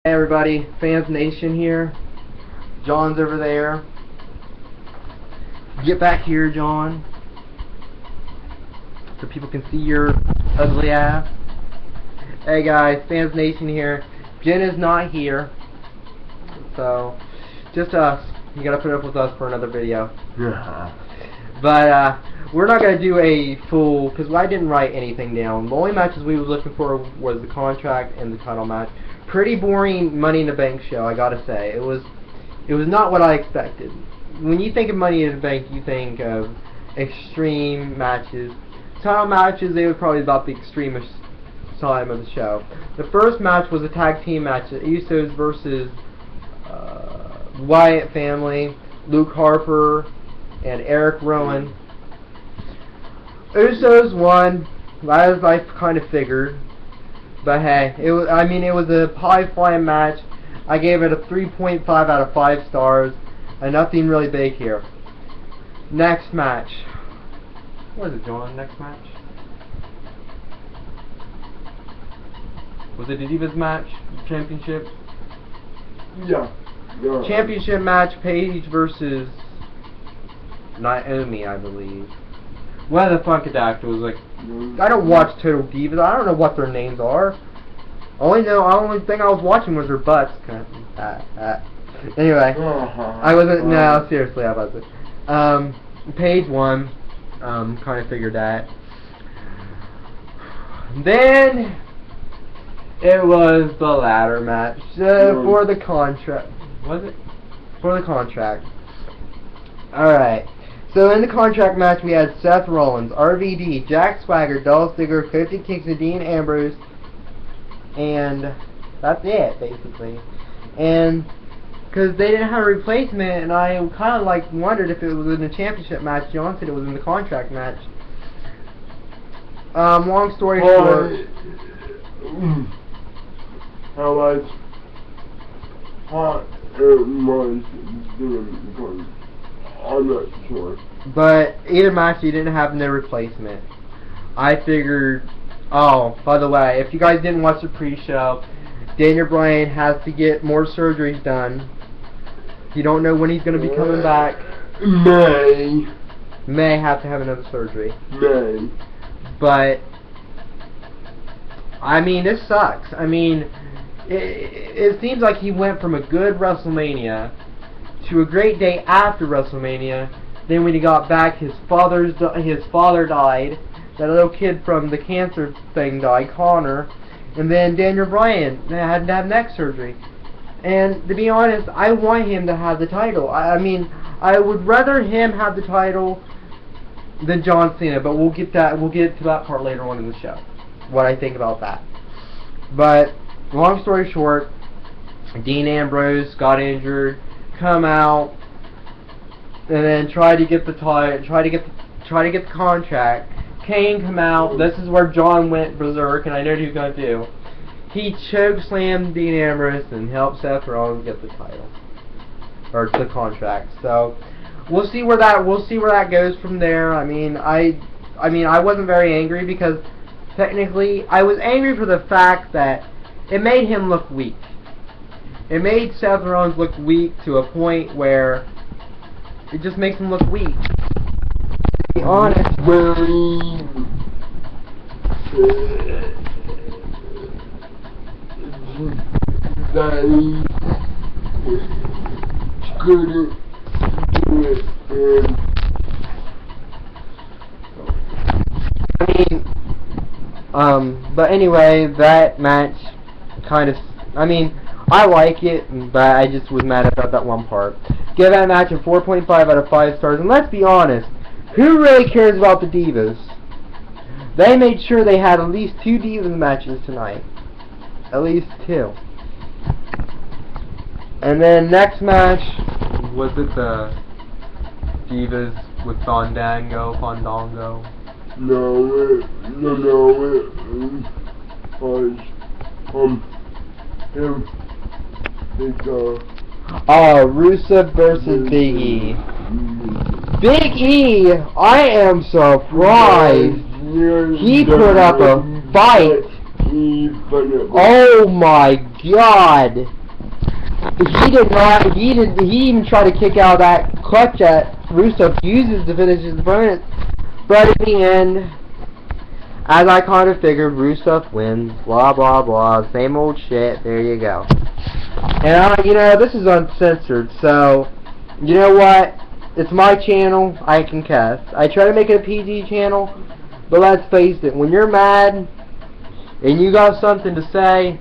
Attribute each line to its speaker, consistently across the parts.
Speaker 1: Hey everybody, Fans Nation here. John's over there. Get back here, John, so people can see your ugly ass. Hey guys, Fans Nation here. Jen is not here, so just us. You gotta put up with us for another video.
Speaker 2: Yeah.
Speaker 1: But we're not gonna do a full, because I didn't write anything down. The only matches we were looking for was the contract and the title match. Pretty boring Money in the Bank show, I gotta say. It was not what I expected. When you think of Money in the Bank, you think of extreme matches. Title matches, they were probably about the extremist side of the show. The first match was a tag team match, the Usos versus Wyatt family, Luke Harper and Eric Rowan. Usos won, as I kind of figured. But hey, it was a high-flying match. I gave it a 3.5 out of 5 stars. And nothing really big here. Next match. What is it, John? Next match? Was it the Divas match? Championship?
Speaker 2: Yeah.
Speaker 1: Championship match, Paige versus Naomi, I believe. One of the Funkadactyls was like, I don't watch Total Divas. I don't know what their names are. Only thing I was watching was their butts. Anyway, I wasn't. No, seriously, I wasn't. Paige won. Kind of figured that. Then it was the ladder match for the contract. Was it for the contract? All right. So in the contract match, we had Seth Rollins, RVD, Jack Swagger, Dolph Ziggler, Kofi Kingston, Dean Ambrose, and that's it, basically. And because they didn't have a replacement, and I kind of like wondered if it was in the championship match. John said it was in the contract match. Long story short.
Speaker 2: How much it was, I'm not sure.
Speaker 1: But either match, you didn't have no replacement. I figured. Oh, by the way, if you guys didn't watch the pre-show, Daniel Bryan has to get more surgeries done. You don't know when he's going to be coming back. May have to have another surgery. But I mean, this sucks. I mean, it seems like he went from a good WrestleMania to a great day after WrestleMania. Then when he got back, his father died. That little kid from the cancer thing died, Connor. And then Daniel Bryan had to have neck surgery. And to be honest, I want him to have the title. I mean, I would rather him have the title than John Cena. But we'll get to that part later on in the show. What I think about that. But long story short, Dean Ambrose got injured. Come out and then try to get the contract. Kane come out. This is where John went berserk, and I know what he's gonna do. He choke slammed Dean Ambrose and helped Seth Rollins get the title or the contract. So we'll see where that goes from there. I mean, I wasn't very angry because technically I was angry for the fact that it made him look weak. It made Seth Rollins look weak to a point where it just makes him look weak. To be honest. But anyway, that match kind of, I like it, but I just was mad about that one part. Give that match a 4.5 out of 5 stars, and let's be honest, who really cares about the Divas? They made sure they had at least 2 Divas matches tonight. At least 2. And then next match, was it the Divas with Fandango?
Speaker 2: No, it was
Speaker 1: Rusev versus Big E. Big E, I am surprised. He put up a fight. Oh my God. He did not, he even tried to kick out that clutch that Rusev uses to finish his opponent. But in the end, as I kind of figured, Rusev wins, blah blah blah, same old shit, there you go. And you know, this is uncensored, so, you know what, it's my channel, I can cuss. I try to make it a PG channel, but let's face it, when you're mad, and you got something to say,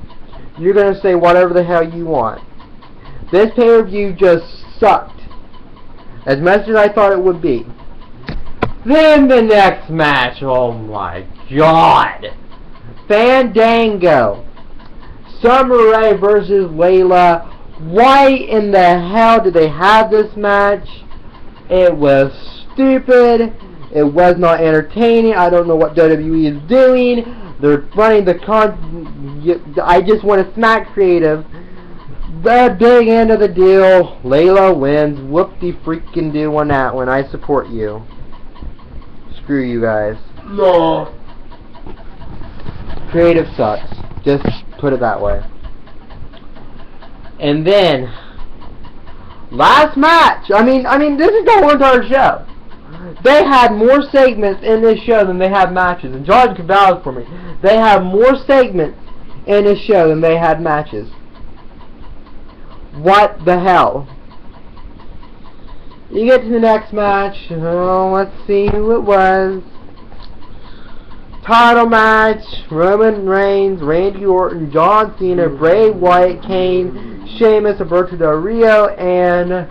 Speaker 1: you're going to say whatever the hell you want. This pay-per-view just sucked, as much as I thought it would be. Then the next match, oh my God, Fandango, Summer Rae versus Layla. Why in the hell did they have this match? It was stupid. It was not entertaining. I don't know what WWE is doing. They're running the I just want to smack creative. The big end of the deal. Layla wins. Whoop-de-freaking-do on that one. I support you. Screw you guys.
Speaker 2: No.
Speaker 1: Creative sucks. Just put it that way. And then, last match. I mean, this is the whole entire show. They had more segments in this show than they had matches. And George can vouch for me. They have more segments in this show than they had matches. What the hell? You get to the next match. Oh, let's see who it was. Title match. Roman Reigns, Randy Orton, John Cena, Bray Wyatt, Kane, Sheamus, Alberto Del Rio, and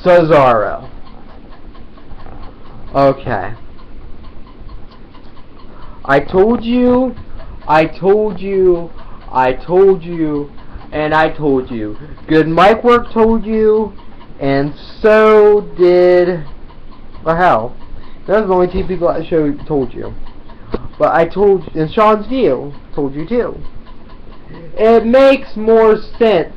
Speaker 1: Cesaro. Okay. I told you, and I told you. Good mic work told you, and so did... Well, hell, those are the only two people at the show told you. But I told you, and Sean's view told you too. It makes more sense.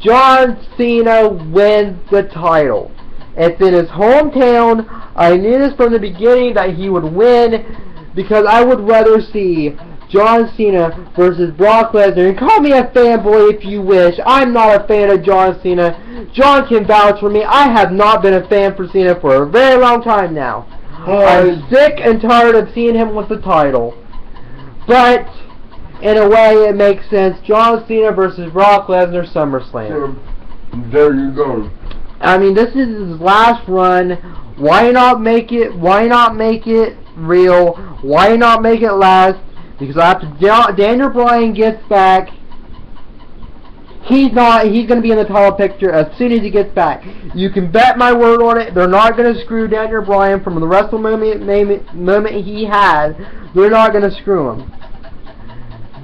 Speaker 1: John Cena wins the title. It's in his hometown. I knew this from the beginning that he would win, because I would rather see John Cena versus Brock Lesnar. And call me a fanboy if you wish. I'm not a fan of John Cena. John can vouch for me. I have not been a fan for Cena for a very long time now. I'm sick and tired of seeing him with the title. But, in a way, it makes sense. John Cena versus Brock Lesnar, SummerSlam.
Speaker 2: There you go.
Speaker 1: I mean, this is his last run. Why not make it real? Why not make it last? Because after Daniel Bryan gets back, he's going to be in the title picture as soon as he gets back. You can bet my word on it. They're not going to screw Daniel Bryan from the WrestleMania moment he had. They're not going to screw him.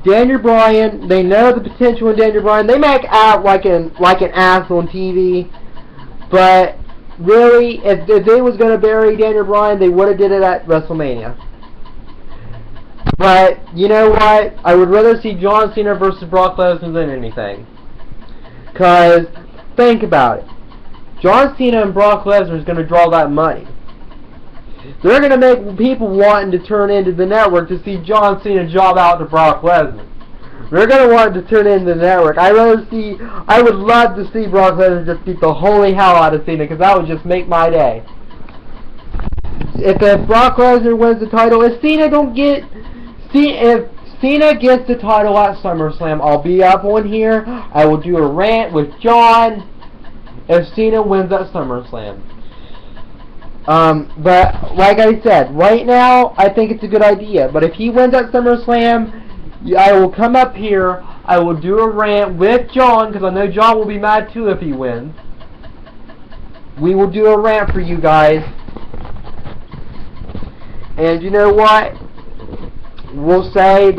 Speaker 1: Daniel Bryan, they know the potential in Daniel Bryan. They make out like an ass on TV. But really, if they was going to bury Daniel Bryan, they would have did it at WrestleMania. But, you know what? I would rather see John Cena versus Brock Lesnar than anything. Because, think about it. John Cena and Brock Lesnar is going to draw that money. They're going to make people wanting to turn into the network to see John Cena job out to Brock Lesnar. They're going to want to turn into the network. I would love to see Brock Lesnar just beat the holy hell out of Cena, because that would just make my day. If Brock Lesnar wins the title, if Cena gets the title at SummerSlam, I'll be up on here. I will do a rant with John if Cena wins at SummerSlam. But like I said, right now I think it's a good idea. But if he wins at SummerSlam, I will come up here. I will do a rant with John, because I know John will be mad too if he wins. We will do a rant for you guys. And you know what? We'll say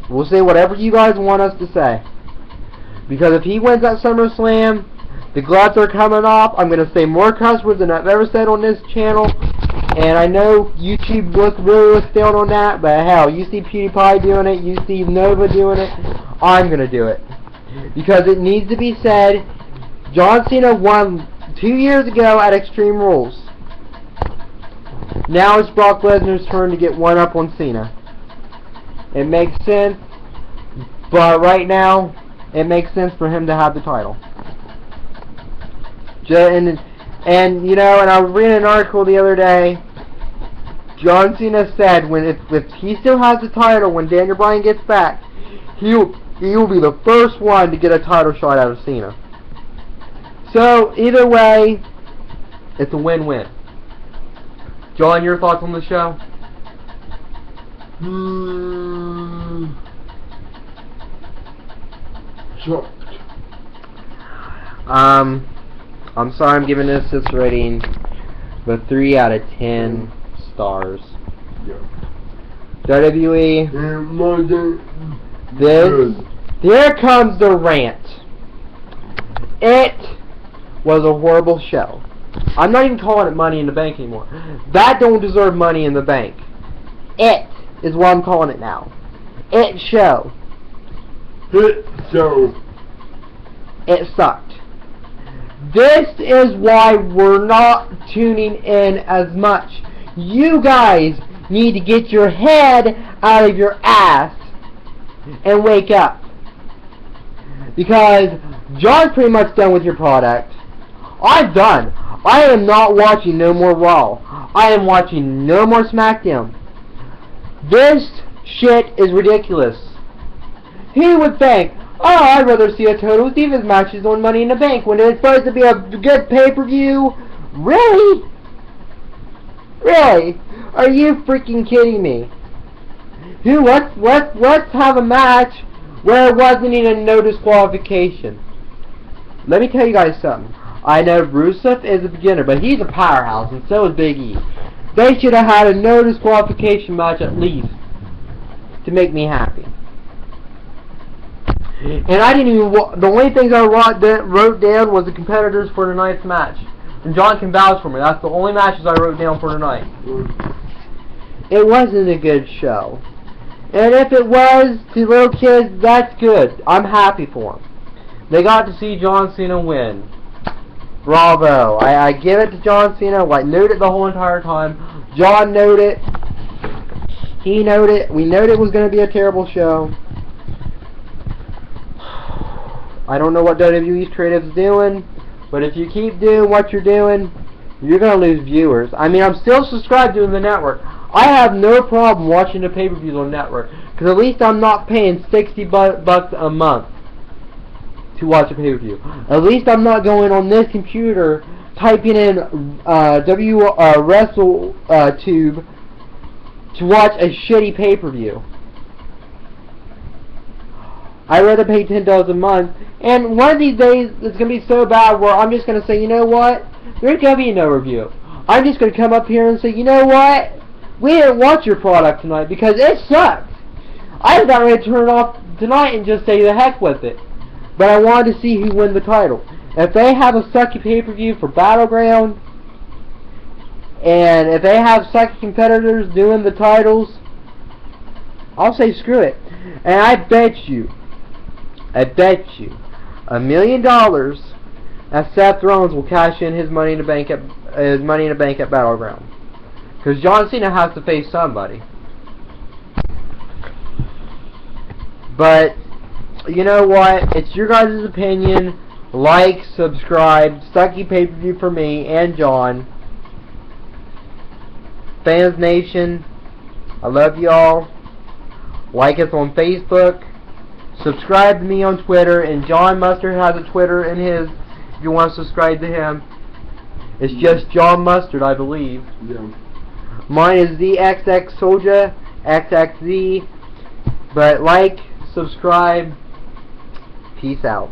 Speaker 1: whatever you guys want us to say. Because if he wins at SummerSlam, the gloves are coming off. I'm going to say more cuss words than I've ever said on this channel. And I know YouTube really was failed on that, but hell, you see PewDiePie doing it, you see Nova doing it, I'm going to do it. Because it needs to be said, John Cena won 2 years ago at Extreme Rules. Now it's Brock Lesnar's turn to get one up on Cena. It makes sense. But right now, it makes sense for him to have the title. And you know, and I was reading an article the other day. John Cena said if he still has the title when Daniel Bryan gets back, he will be the first one to get a title shot out of Cena. So either way, it's a win-win. John, your thoughts on the show?
Speaker 2: Shocked.
Speaker 1: I'm sorry I'm giving this rating, but 3 out of 10 stars.
Speaker 2: Yeah.
Speaker 1: WWE, here comes the rant. It was a horrible show. I'm not even calling it Money in the Bank anymore. That don't deserve Money in the Bank. It is what I'm calling it now. It show.
Speaker 2: Hit show.
Speaker 1: It sucked. This is why we're not tuning in as much. You guys need to get your head out of your ass and wake up. Because John's pretty much done with your product. I'm done. I am not watching no more Raw. I am watching no more SmackDown. This shit is ridiculous. Who would think, oh, I'd rather see a Total Divas matches on Money in the Bank when it's supposed to be a good pay-per-view? Really? Really? Are you freaking kidding me? Let's have a match where it wasn't even no disqualification. Let me tell you guys something. I know Rusev is a beginner, but he's a powerhouse, and so is Big E. They should have had a no disqualification match at least to make me happy. And I didn't even. The only things I wrote down was the competitors for tonight's match. And John can vouch for me. That's the only matches I wrote down for tonight. It wasn't a good show. And if it was to little kids, that's good. I'm happy for them. They got to see John Cena win. Bravo. I give it to John Cena. I knew it the whole entire time. John knew it. He knew it. We knew it was going to be a terrible show. I don't know what WWE's creative's doing, but if you keep doing what you're doing, you're going to lose viewers. I mean, I'm still subscribed to the network. I have no problem watching the pay-per-views on network, because at least I'm not paying $60 a month to watch a pay-per-view. At least I'm not going on this computer, typing in WrestleTube to watch a shitty pay-per-view. I'd rather pay $10 a month, and one of these days it's going to be so bad where I'm just going to say, you know what, there's going to be no review. I'm just going to come up here and say, you know what, we didn't watch your product tonight because it sucked. I was about ready to turn it off tonight and just say the heck with it. But I wanted to see who won the title. If they have a sucky pay-per-view for Battleground, and if they have sucky competitors doing the titles, I'll say screw it. And I bet you $1 million that Seth Rollins will cash in his Money in the Bank at Battleground, because John Cena has to face somebody. But you know what? It's your guys' opinion. Like, subscribe, sucky pay-per-view for me and John. Fans Nation, I love y'all. Like us on Facebook. Subscribe to me on Twitter, and John Mustard has a Twitter in his, if you want to subscribe to him. It's just John Mustard, I believe.
Speaker 2: Yeah.
Speaker 1: Mine is ZXX Soldier, XXZ. But like, subscribe, peace out.